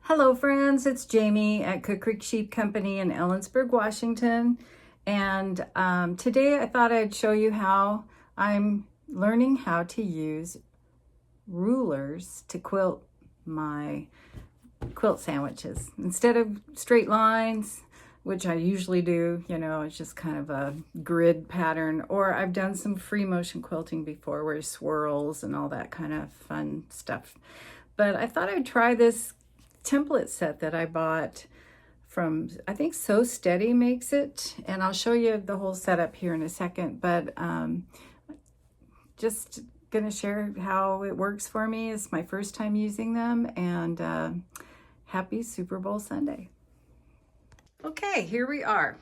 Hello friends, it's Jamie at Cook Creek Sheep Company in Ellensburg, Washington. And today I thought I'd show you how I'm learning how to use rulers to quilt my quilt sandwiches. Instead of straight lines, which I usually do, it's just kind of a grid pattern, or I've done some free motion quilting before where swirls and all that kind of fun stuff. But I thought I'd try this template set that I bought from, I think So Steady makes it, and I'll show you the whole setup here in a second, but just gonna share how it works for me. It's my first time using them, and happy Super Bowl Sunday. Okay, here we are.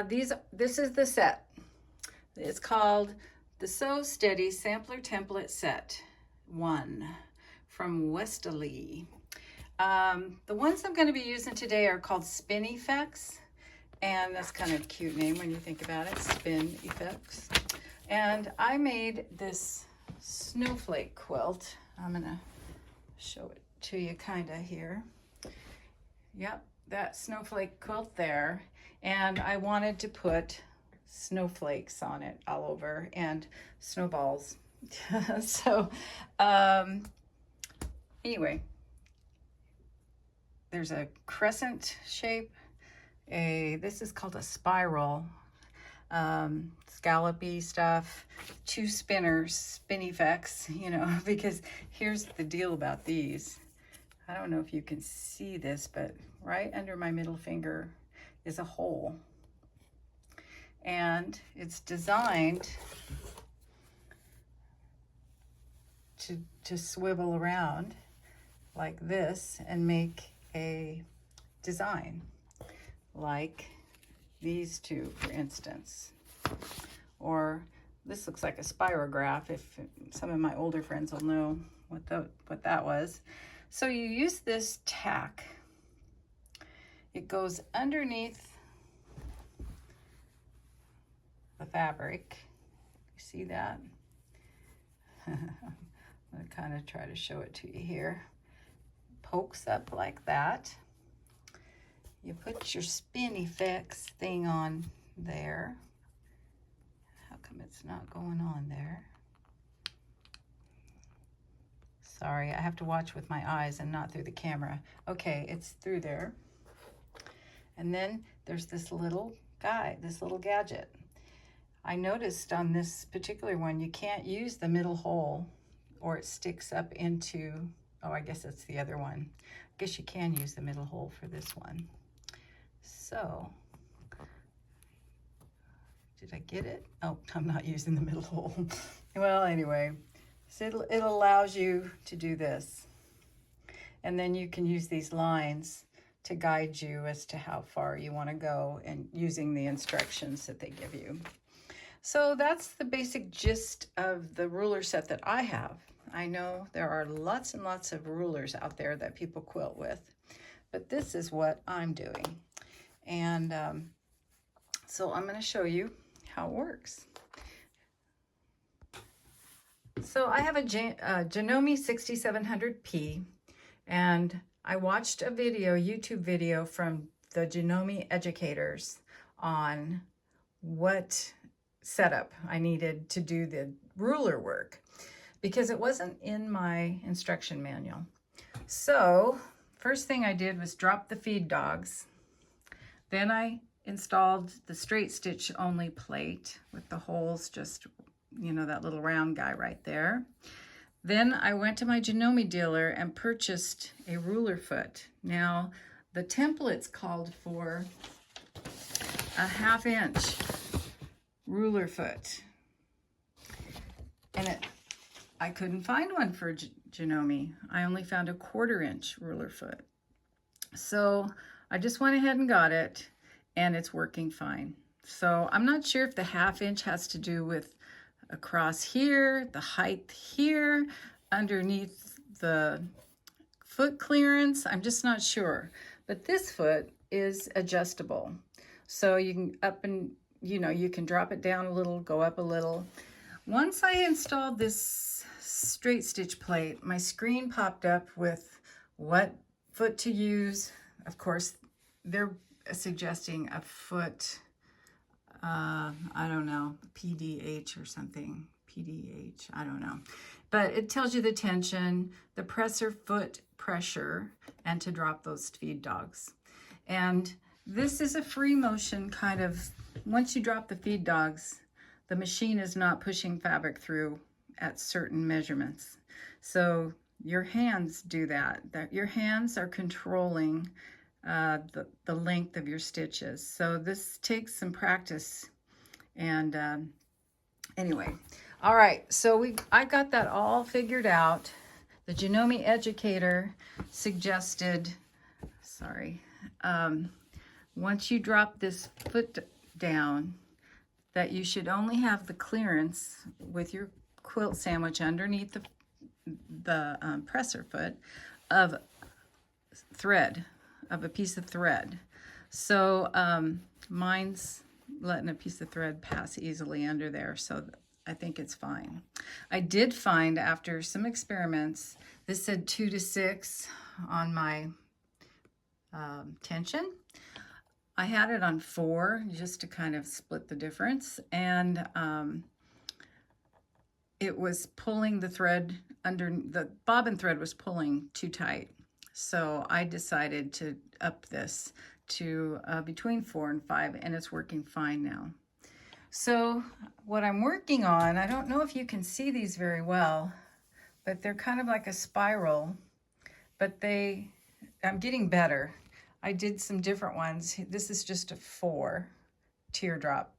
This is the set. It's called the So Steady Sampler Template Set 1 from Westerly. The ones I'm going to be using today are called Spin Effects, and that's kind of a cute name when you think about it, Spin Effects. And I made this snowflake quilt. I'm going to show it to you kind of here. Yep, that snowflake quilt there. And I wanted to put snowflakes on it all over and snowballs. So anyway, there's a crescent shape, this is called a spiral, scallopy stuff, 2 spinners, Spin Effects, because here's the deal about these. I don't know if you can see this, but right under my middle finger is a hole. And it's designed to swivel around like this and make a design like these two, for instance. Or this looks like a spirograph, if some of my older friends will know what that was. So you use this tack. It goes underneath the fabric. You see that? I'm going to kind of try to show it to you here. Pokes up like that. You put your Spin Effects thing on there. How come it's not going on there? Sorry, I have to watch with my eyes and not through the camera. Okay, it's through there. And then there's this little guy, this little gadget. I noticed on this particular one, you can't use the middle hole or it sticks up into, oh, I guess that's the other one. I guess you can use the middle hole for this one. So, did I get it? Oh, I'm not using the middle hole. Well, anyway, so it allows you to do this. And then you can use these lines to guide you as to how far you want to go and using the instructions that they give you. So that's the basic gist of the ruler set that I have. I know there are lots and lots of rulers out there that people quilt with, but this is what I'm doing. And so I'm going to show you how it works. So I have a Janome 6700P, and I watched a video, YouTube video from the Janome educators on what setup I needed to do the ruler work, because it wasn't in my instruction manual. So first thing I did was drop the feed dogs. Then I installed the straight stitch only plate with the holes, just, that little round guy right there. Then I went to my Janome dealer and purchased a ruler foot. Now the templates called for a 1/2 inch ruler foot, and I couldn't find one for Janome. I only found a 1/4 inch ruler foot. So I just went ahead and got it, and it's working fine. So I'm not sure if the 1/2 inch has to do with across here, the height here, underneath the foot clearance. I'm just not sure. But this foot is adjustable. So you can up and, you can drop it down a little, go up a little. Once I installed this straight stitch plate, my screen popped up with what foot to use. Of course, they're suggesting a foot, I don't know, PDH or something. PDH, I don't know. But it tells you the tension, the presser foot pressure, and to drop those feed dogs. And this is a free motion kind of, once you drop the feed dogs, the machine is not pushing fabric through at certain measurements. So your hands do that. Your hands are controlling the length of your stitches. So this takes some practice. And anyway, all right, so I got that all figured out. The Janome educator suggested, once you drop this foot down, that you should only have the clearance with your quilt sandwich underneath the presser foot of thread, of a piece of thread. So mine's letting a piece of thread pass easily under there, so I think it's fine. I did find, after some experiments, this said 2 to 6 on my tension. I had it on 4 just to kind of split the difference, and it was pulling the thread under, the bobbin thread was pulling too tight. So I decided to up this to between 4 and 5, and it's working fine now. So what I'm working on, I don't know if you can see these very well, but they're kind of like a spiral, but I'm getting better. I did some different ones. This is just a 4 teardrop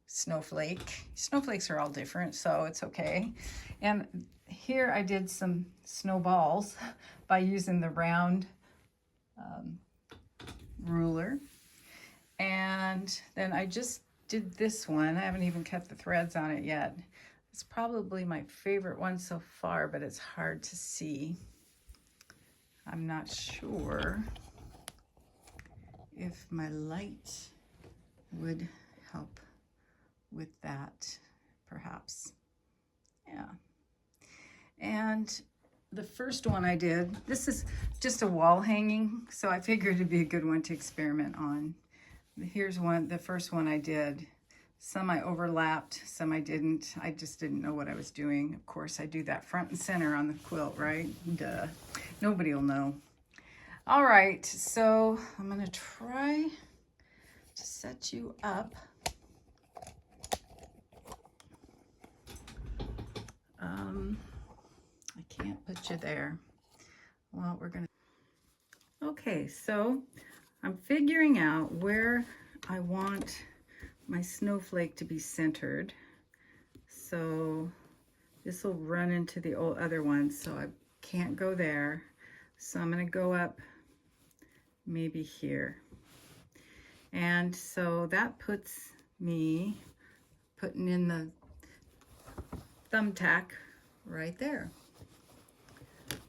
snowflake. Snowflakes are all different, so it's okay. And here I did some snowballs by using the round ruler. And then I just did this one. I haven't even cut the threads on it yet. It's probably my favorite one so far, but it's hard to see. I'm not sure if my light would help with that, perhaps. Yeah. And the first one I did, this is just a wall hanging, so I figured it'd be a good one to experiment on. Here's one, the first one I did. Some I overlapped, some I didn't. I just didn't know what I was doing. Of course, I do that front and center on the quilt, right? Duh. Nobody will know. All right, so I'm gonna try to set you up. I can't put you there. Well, we're gonna. Okay, so I'm figuring out where I want my snowflake to be centered. So this will run into the other one, so I can't go there. So I'm gonna go up maybe here. And so that puts me putting in the thumbtack right there.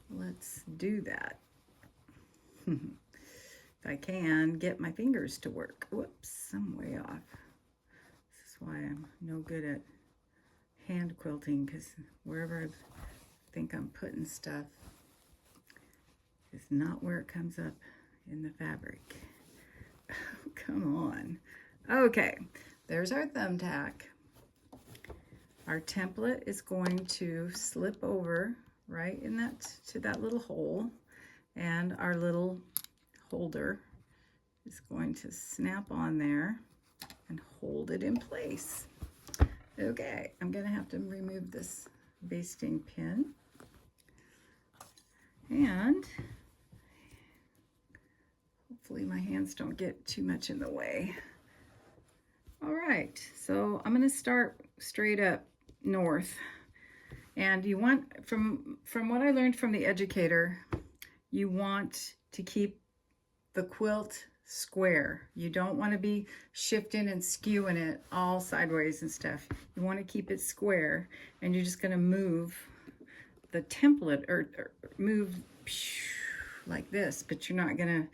Let's do that. If I can get my fingers to work. Whoops, I'm way off. This is why I'm no good at hand quilting, because wherever I think I'm putting stuff is not where it comes up in the fabric. Oh, come on. Okay, there's our thumbtack. Our template is going to slip over right in that, to that little hole, and our little holder is going to snap on there and hold it in place. Okay, I'm gonna have to remove this basting pin, and hopefully my hands don't get too much in the way. All right, so I'm gonna start straight up north. And you want, from what I learned from the educator, you want to keep the quilt square. You don't want to be shifting and skewing it all sideways and stuff. You want to keep it square, and you're just going to move the template or move like this, but you're not going to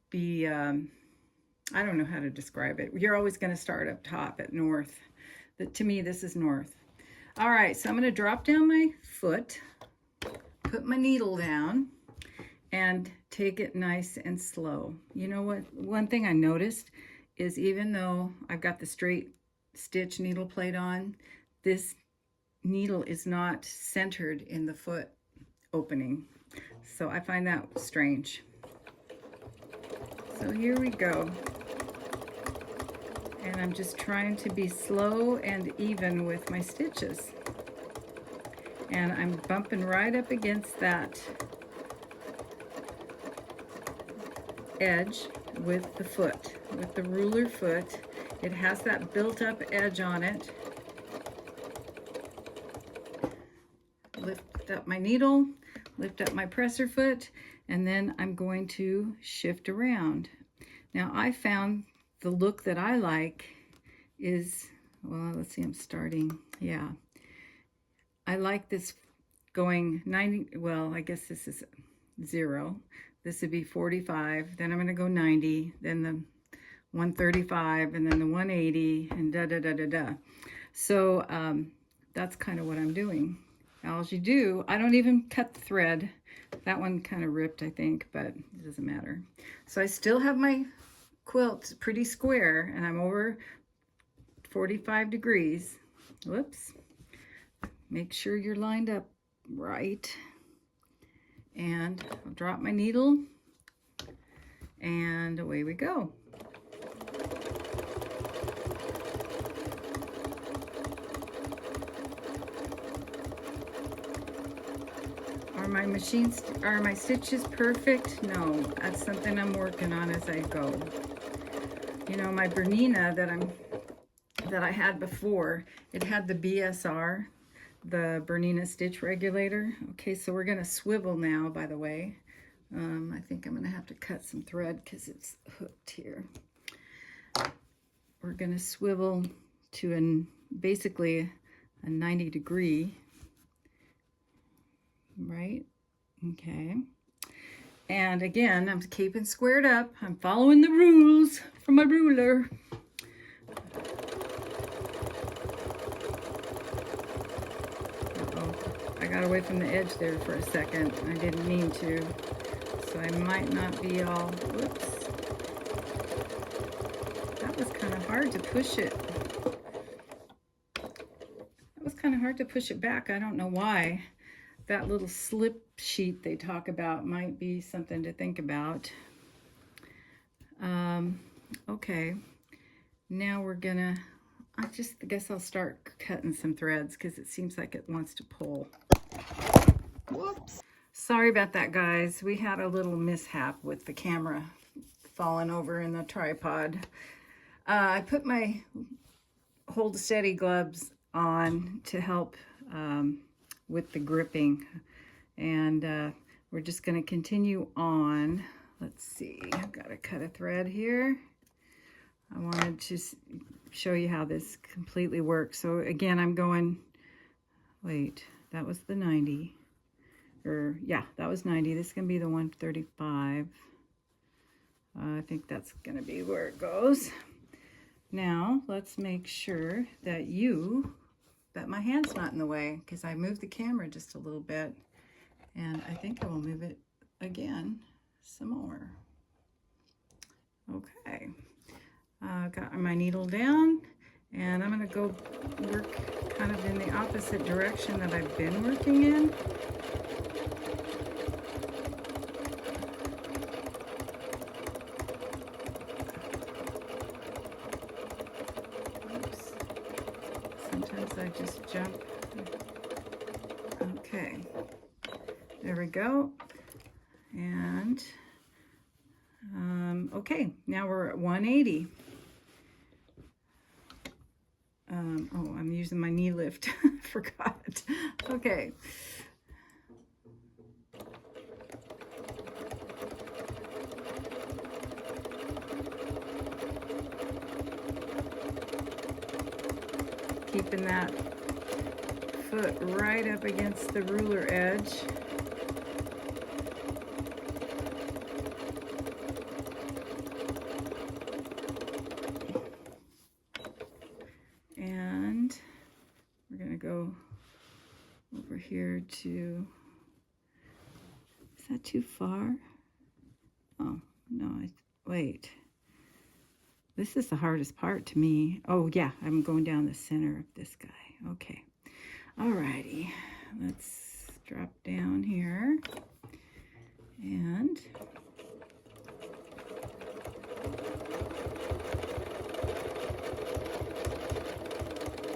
be, I don't know how to describe it. You're always going to start up top at north. To me, this is north. All right, so I'm going to drop down my foot, put my needle down, and take it nice and slow. You know what? One thing I noticed is even though I've got the straight stitch needle plate on, this needle is not centered in the foot opening. So I find that strange. So here we go. And I'm just trying to be slow and even with my stitches. And I'm bumping right up against that edge with the foot, with the ruler foot. It has that built-up edge on it. Lift up my needle, lift up my presser foot, and then I'm going to shift around. Now I found the look that I like is, well, let's see, I'm starting, yeah. I like this going 90, well, I guess this is 0. This would be 45, then I'm gonna go 90, then the 135, and then the 180, and da-da-da-da-da. So that's kind of what I'm doing. Now, as you do, I don't even cut the thread. That one kind of ripped, I think, but it doesn't matter. So I still have my quilt pretty square, and I'm over 45 degrees. Whoops. Make sure you're lined up right. And I'll drop my needle, and away we go. Are my stitches perfect? No, that's something I'm working on as I go. You know, my Bernina that I had before, it had the BSR, the Bernina stitch regulator. Okay, so we're gonna swivel now, by the way. I think I'm gonna have to cut some thread because it's hooked here. We're gonna swivel to basically a 90 degree, right? Okay. And again, I'm keeping squared up. I'm following the rules from my ruler. Uh-oh, I got away from the edge there for a second. I didn't mean to, so I might not be all, whoops. That was kind of hard to push it. That was kind of hard to push it back. I don't know why. That little slip sheet they talk about might be something to think about. Okay, now we're gonna, I guess I'll start cutting some threads because it seems like it wants to pull. Whoops. Sorry about that, guys. We had a little mishap with the camera falling over in the tripod. I put my hold steady gloves on to help with the gripping, and we're just going to continue on. Let's see, I've got to cut a thread here. I wanted to show you how this completely works. So again, I'm going, wait, that was the 90, or yeah, that was 90. This is going to be the 135. I think that's going to be where it goes. Now let's make sure that my hand's not in the way, because I moved the camera just a little bit, and I think I will move it again some more. Okay, got my needle down, and I'm going to go work kind of in the opposite direction that I've been working in. Sometimes I just jump. Okay, there we go. And okay, now we're at 180. Oh, I'm using my knee lift. Forgot. Okay. Keeping that foot right up against the ruler edge. And we're going to go over here to, is that that too far? Oh, no, wait. This is the hardest part to me. Oh yeah, I'm going down the center of this guy. Okay. Alrighty. Let's drop down here. And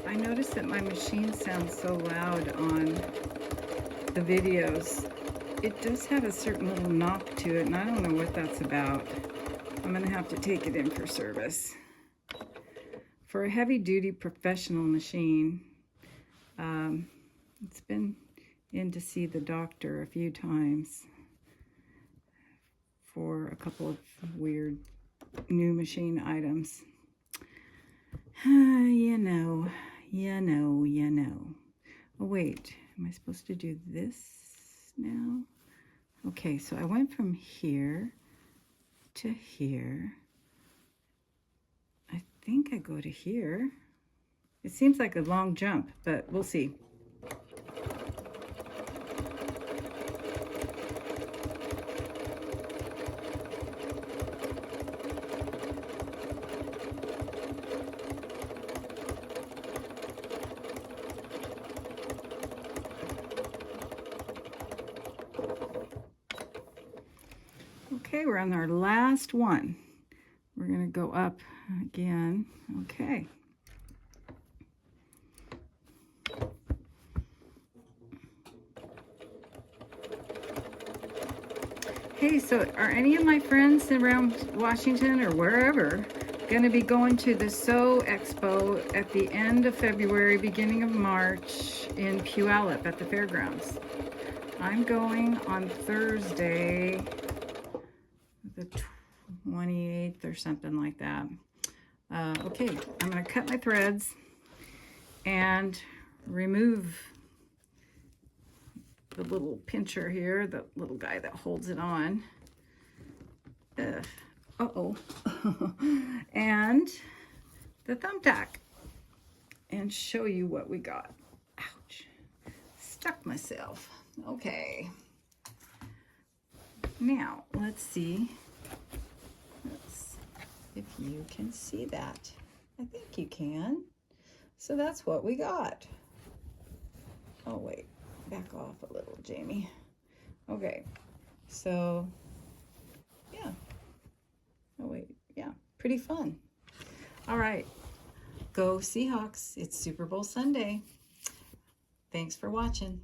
I noticed that my machine sounds so loud on the videos. It does have a certain little knock to it, and I don't know what that's about. I'm gonna have to take it in for service. For a heavy-duty professional machine, it's been in to see the doctor a few times for a couple of weird new machine items. You know. Oh wait, am I supposed to do this now? Okay, so I went from here to here. I think I go to here. It seems like a long jump, but we'll see. Okay, we're on our last one. We're going to go up again. Okay. Hey, so are any of my friends around Washington or wherever going to be going to the Sew Expo at the end of February, beginning of March in Puyallup at the fairgrounds? I'm going on Thursday, the 28th or something like that. Okay, I'm going to cut my threads and remove the little pincher here, the little guy that holds it on. Uh-oh. And the thumbtack, and show you what we got. Ouch. Stuck myself. Okay. Now, let's see if you can see that. I think you can. So that's what we got. Oh, wait. Back off a little, Jamie. Okay. So, yeah. Oh, wait. Yeah. Pretty fun. All right. Go Seahawks. It's Super Bowl Sunday. Thanks for watching.